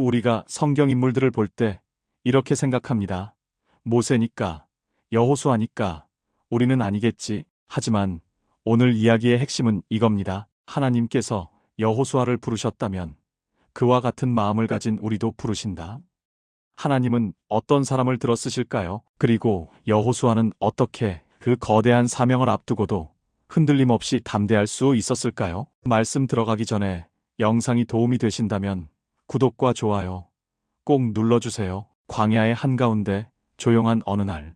우리가 성경 인물들을 볼 때 이렇게 생각합니다. 모세니까, 여호수아니까 우리는 아니겠지. 하지만 오늘 이야기의 핵심은 이겁니다. 하나님께서 여호수아를 부르셨다면 그와 같은 마음을 가진 우리도 부르신다. 하나님은 어떤 사람을 들어 쓰실까요? 그리고 여호수아는 어떻게 그 거대한 사명을 앞두고도 흔들림 없이 담대할 수 있었을까요? 말씀 들어가기 전에 영상이 도움이 되신다면 구독과 좋아요 꼭 눌러주세요. 광야의 한가운데 조용한 어느 날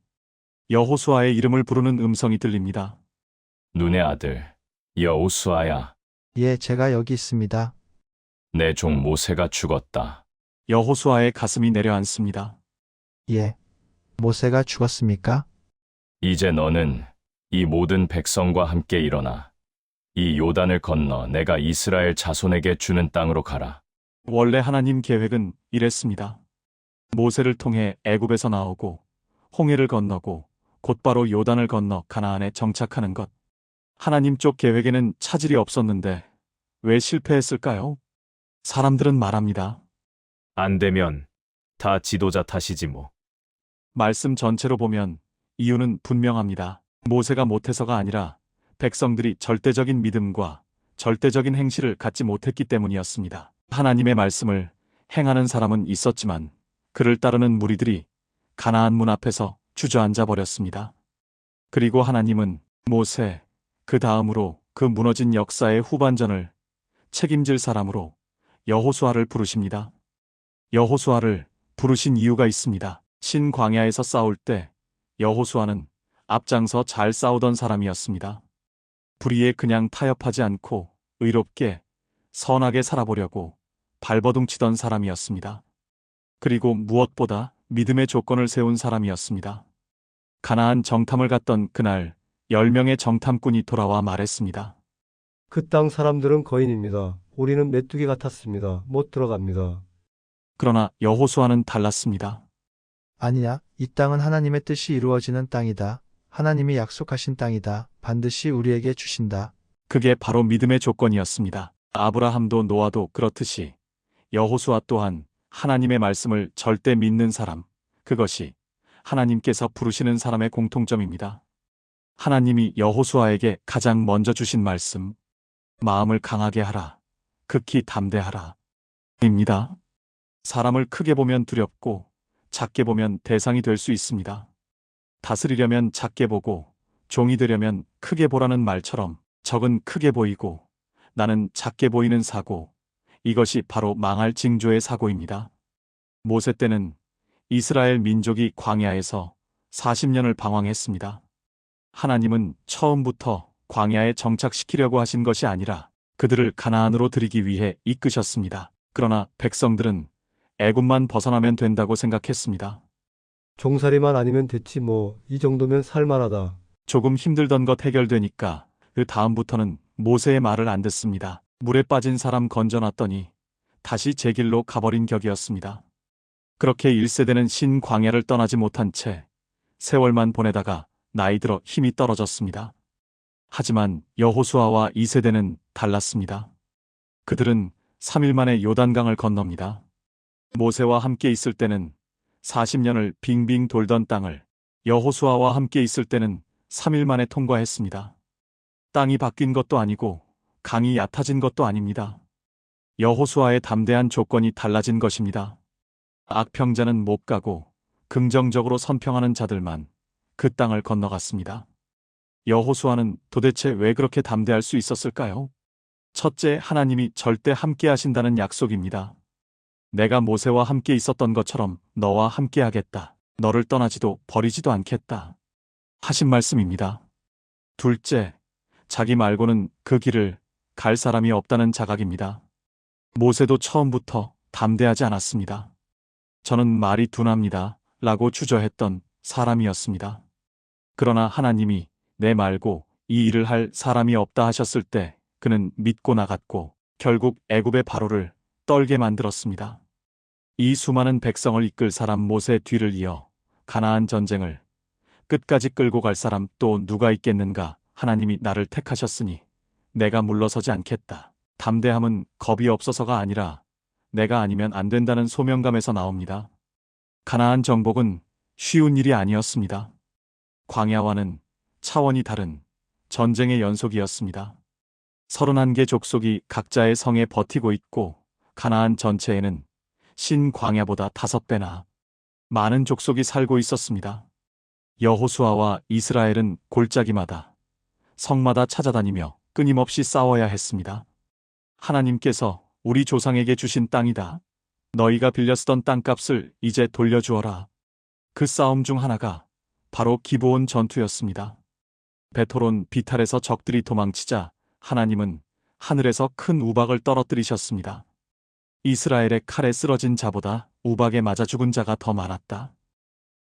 여호수아의 이름을 부르는 음성이 들립니다. 눈의 아들 여호수아야, 예, 제가 여기 있습니다. 내 종 모세가 죽었다. 여호수아의 가슴이 내려앉습니다. 예. 모세가 죽었습니까? 이제 너는 이 모든 백성과 함께 일어나 이 요단을 건너 내가 이스라엘 자손에게 주는 땅으로 가라. 원래 하나님 계획은 이랬습니다. 모세를 통해 애굽에서 나오고 홍해를 건너고 곧바로 요단을 건너 가나안에 정착하는 것. 하나님 쪽 계획에는 차질이 없었는데 왜 실패했을까요? 사람들은 말합니다. 안 되면 다 지도자 탓이지 뭐. 말씀 전체로 보면 이유는 분명합니다. 모세가 못해서가 아니라 백성들이 절대적인 믿음과 절대적인 행실을 갖지 못했기 때문이었습니다. 하나님의 말씀을 행하는 사람은 있었지만 그를 따르는 무리들이 가나안 문 앞에서 주저앉아 버렸습니다. 그리고 하나님은 모세, 그 다음으로 그 무너진 역사의 후반전을 책임질 사람으로 여호수아를 부르십니다. 여호수아를 부르신 이유가 있습니다. 신광야에서 싸울 때 여호수아는 앞장서 잘 싸우던 사람이었습니다. 불의에 그냥 타협하지 않고 의롭게 선하게 살아보려고 발버둥치던 사람이었습니다. 그리고 무엇보다 믿음의 조건을 세운 사람이었습니다. 가나안 정탐을 갔던 그날 10명의 정탐꾼이 돌아와 말했습니다. 그 땅 사람들은 거인입니다. 우리는 메뚜기 같았습니다. 못 들어갑니다. 그러나 여호수아는 달랐습니다. 아니야. 이 땅은 하나님의 뜻이 이루어지는 땅이다. 하나님이 약속하신 땅이다. 반드시 우리에게 주신다. 그게 바로 믿음의 조건이었습니다. 아브라함도 노아도 그렇듯이 여호수아 또한 하나님의 말씀을 절대 믿는 사람, 그것이 하나님께서 부르시는 사람의 공통점입니다. 하나님이 여호수아에게 가장 먼저 주신 말씀, 마음을 강하게 하라, 극히 담대하라 입니다. 사람을 크게 보면 두렵고 작게 보면 대상이 될 수 있습니다. 다스리려면 작게 보고 종이 되려면 크게 보라는 말처럼 적은 크게 보이고 나는 작게 보이는 사고, 이것이 바로 망할 징조의 사고입니다. 모세 때는 이스라엘 민족이 광야에서 40년을 방황했습니다. 하나님은 처음부터 광야에 정착시키려고 하신 것이 아니라 그들을 가나안으로 들이기 위해 이끄셨습니다. 그러나 백성들은 애굽만 벗어나면 된다고 생각했습니다. 종살이만 아니면 됐지 뭐. 이 정도면 살만하다. 조금 힘들던 것 해결되니까 그 다음부터는 모세의 말을 안 듣습니다. 물에 빠진 사람 건져놨더니 다시 제 길로 가버린 격이었습니다. 그렇게 1세대는 신광야를 떠나지 못한 채 세월만 보내다가 나이 들어 힘이 떨어졌습니다. 하지만 여호수아와 2세대는 달랐습니다. 그들은 3일 만에 요단강을 건넙니다. 모세와 함께 있을 때는 40년을 빙빙 돌던 땅을 여호수아와 함께 있을 때는 3일 만에 통과했습니다. 땅이 바뀐 것도 아니고 강이 얕아진 것도 아닙니다. 여호수아의 담대한 조건이 달라진 것입니다. 악평자는 못 가고 긍정적으로 선평하는 자들만 그 땅을 건너갔습니다. 여호수아는 도대체 왜 그렇게 담대할 수 있었을까요? 첫째, 하나님이 절대 함께 하신다는 약속입니다. 내가 모세와 함께 있었던 것처럼 너와 함께 하겠다. 너를 떠나지도 버리지도 않겠다. 하신 말씀입니다. 둘째, 자기 말고는 그 길을 갈 사람이 없다는 자각입니다. 모세도 처음부터 담대하지 않았습니다. 저는 말이 둔합니다. 라고 주저했던 사람이었습니다. 그러나 하나님이 내 말고 이 일을 할 사람이 없다 하셨을 때 그는 믿고 나갔고 결국 애굽의 바로를 떨게 만들었습니다. 이 수많은 백성을 이끌 사람 모세 뒤를 이어 가나안 전쟁을 끝까지 끌고 갈 사람 또 누가 있겠는가? 하나님이 나를 택하셨으니 내가 물러서지 않겠다. 담대함은 겁이 없어서가 아니라 내가 아니면 안 된다는 소명감에서 나옵니다. 가나안 정복은 쉬운 일이 아니었습니다. 광야와는 차원이 다른 전쟁의 연속이었습니다. 31개 족속이 각자의 성에 버티고 있고 가나안 전체에는 신광야보다 5배나 많은 족속이 살고 있었습니다. 여호수아와 이스라엘은 골짜기마다 성마다 찾아다니며 끊임없이 싸워야 했습니다. 하나님께서 우리 조상에게 주신 땅이다. 너희가 빌려 쓰던 땅값을 이제 돌려주어라. 그 싸움 중 하나가 바로 기브온 전투였습니다. 베토론 비탈에서 적들이 도망치자 하나님은 하늘에서 큰 우박을 떨어뜨리셨습니다. 이스라엘의 칼에 쓰러진 자보다 우박에 맞아 죽은 자가 더 많았다.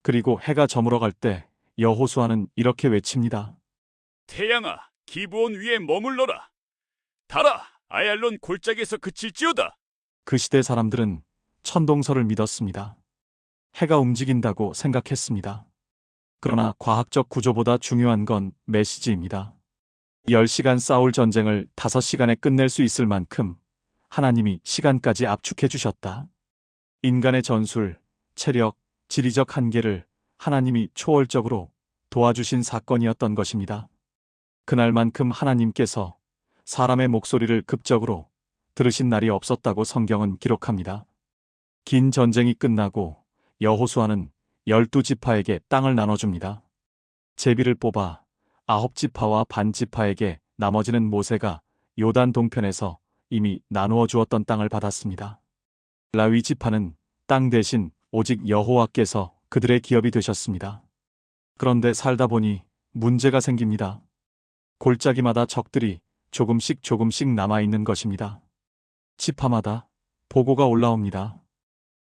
그리고 해가 저물어 갈 때 여호수아는 이렇게 외칩니다. 태양아, 기브온 위에 머물러라. 달아, 아얄론 골짜기에서 그칠지어다. 그 시대 사람들은 천동설을 믿었습니다. 해가 움직인다고 생각했습니다. 그러나 과학적 구조보다 중요한 건 메시지입니다. 10시간 싸울 전쟁을 5시간에 끝낼 수 있을 만큼 하나님이 시간까지 압축해 주셨다. 인간의 전술, 체력, 지리적 한계를 하나님이 초월적으로 도와주신 사건이었던 것입니다. 그날만큼 하나님께서 사람의 목소리를 급적으로 들으신 날이 없었다고 성경은 기록합니다. 긴 전쟁이 끝나고 여호수아는 12지파에게 땅을 나눠줍니다. 제비를 뽑아 9지파와 반지파에게 나머지는 모세가 요단 동편에서 이미 나누어 주었던 땅을 받았습니다. 라위 지파는 땅 대신 오직 여호와께서 그들의 기업이 되셨습니다. 그런데 살다 보니 문제가 생깁니다. 골짜기마다 적들이 조금씩 남아있는 것입니다. 지파마다 보고가 올라옵니다.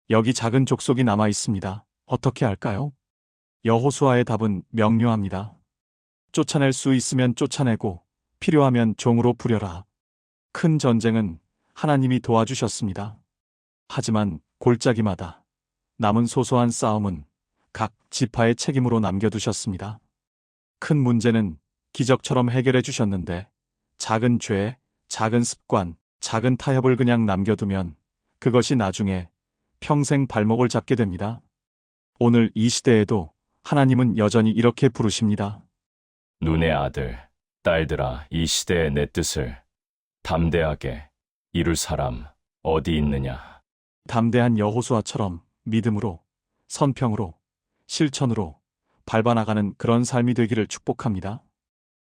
여기 작은 족속이 남아있습니다. 어떻게 할까요? 여호수아의 답은 명료합니다. 쫓아낼 수 있으면 쫓아내고 필요하면 종으로 부려라. 큰 전쟁은 하나님이 도와주셨습니다. 하지만 골짜기마다 남은 소소한 싸움은 각 지파의 책임으로 남겨두셨습니다. 큰 문제는 기적처럼 해결해 주셨는데 작은 죄, 작은 습관, 작은 타협을 그냥 남겨두면 그것이 나중에 평생 발목을 잡게 됩니다. 오늘 이 시대에도 하나님은 여전히 이렇게 부르십니다. 눈의 아들, 딸들아, 이 시대의 내 뜻을 담대하게 이룰 사람 어디 있느냐? 담대한 여호수아처럼 믿음으로, 선평으로, 실천으로 밟아나가는 그런 삶이 되기를 축복합니다.